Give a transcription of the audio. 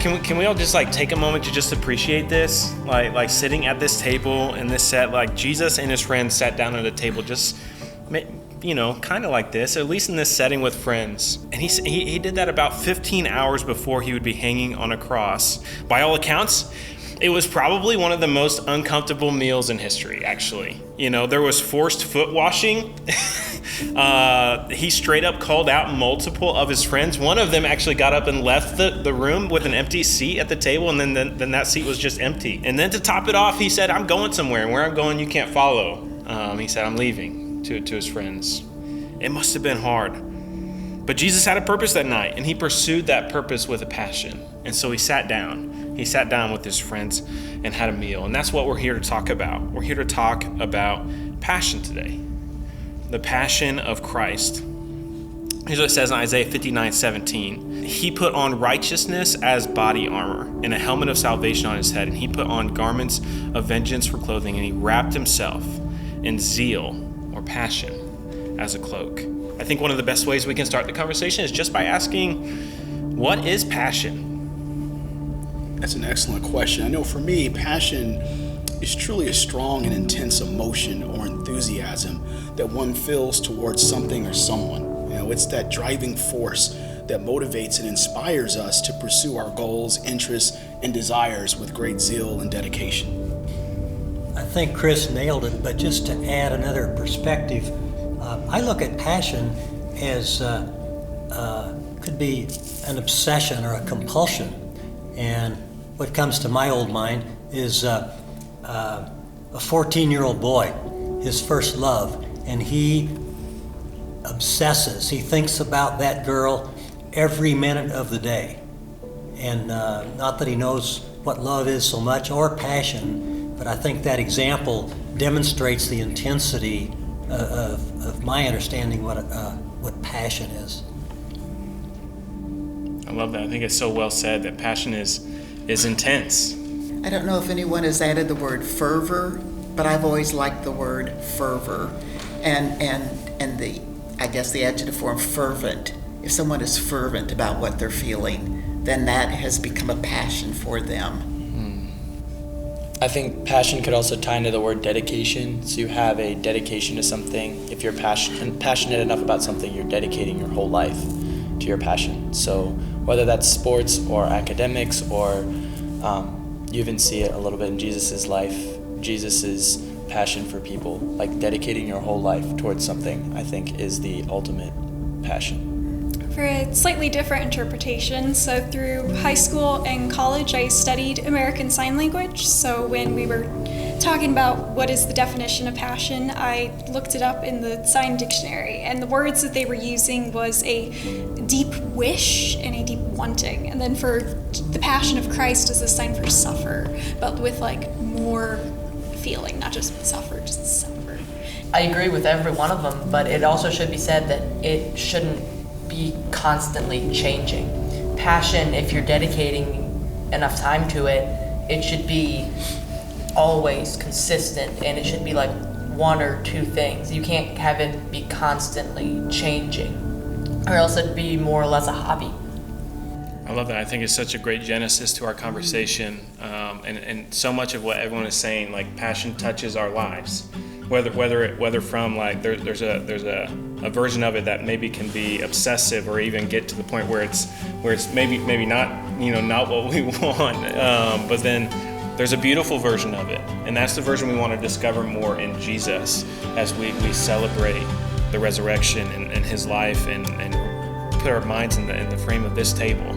Can we all just like take a moment to just appreciate this? Like sitting at this table in this set, like Jesus and his friends sat down at a table just, kind of like this, at least in this setting with friends. And he did that about 15 hours before he would be hanging on a cross. By all accounts, it was probably one of the most uncomfortable meals in history, actually. There was forced foot washing. He straight up called out multiple of his friends. One of them actually got up and left the room with an empty seat at the table, and then that seat was just empty. And then to top it off, he said, I'm going somewhere, and where I'm going, you can't follow. He said, I'm leaving to his friends. It must have been hard. But Jesus had a purpose that night, and he pursued that purpose with a passion. And so he sat down. He sat down with his friends and had a meal. And that's what we're here to talk about. We're here to talk about passion today. The passion of Christ. Here's what it says in Isaiah 59:17. He put on righteousness as body armor and a helmet of salvation on his head. And he put on garments of vengeance for clothing. And he wrapped himself in zeal or passion as a cloak. I think one of the best ways we can start the conversation is just by asking, what is passion? That's an excellent question. I know for me, passion is truly a strong and intense emotion or enthusiasm that one feels towards something or someone. It's that driving force that motivates and inspires us to pursue our goals, interests, and desires with great zeal and dedication. I think Chris nailed it, but just to add another perspective, I look at passion as could be an obsession or a compulsion. And what comes to my old mind is a 14-year-old boy, his first love, and he obsesses. He thinks about that girl every minute of the day. And not that he knows what love is so much or passion, but I think that example demonstrates the intensity of my understanding what passion is. I love that. I think it's so well said that passion is intense. I don't know if anyone has added the word fervor, but I've always liked the word fervor and the adjective form fervent. If someone is fervent about what they're feeling, then that has become a passion for them. I think passion could also tie into the word dedication. So you have a dedication to something. If you're passionate enough about something, you're dedicating your whole life to your passion. So whether that's sports or academics or you even see it a little bit in Jesus' life, Jesus' passion for people, like dedicating your whole life towards something, I think is the ultimate passion. For a slightly different interpretation, so through high school and college, I studied American Sign Language. So when we were talking about what is the definition of passion, I looked it up in the Sign Dictionary, and the words that they were using was a deep wish and a deep wanting. And then for the passion of Christ is a sign for suffer, but with like more feeling, not just suffer, just suffer. I agree with every one of them, but it also should be said that it shouldn't be constantly changing. Passion, if you're dedicating enough time to it, it should be always consistent, and it should be like one or two things. You can't have it be constantly changing, or else it'd be more or less a hobby. I love that. I think it's such a great genesis to our conversation, and so much of what everyone is saying, like passion touches our lives. Whether from like there's a version of it that maybe can be obsessive or even get to the point where it's maybe not not what we want, but then there's a beautiful version of it, and that's the version we want to discover more in Jesus as we celebrate the resurrection and his life and put our minds in the frame of this table.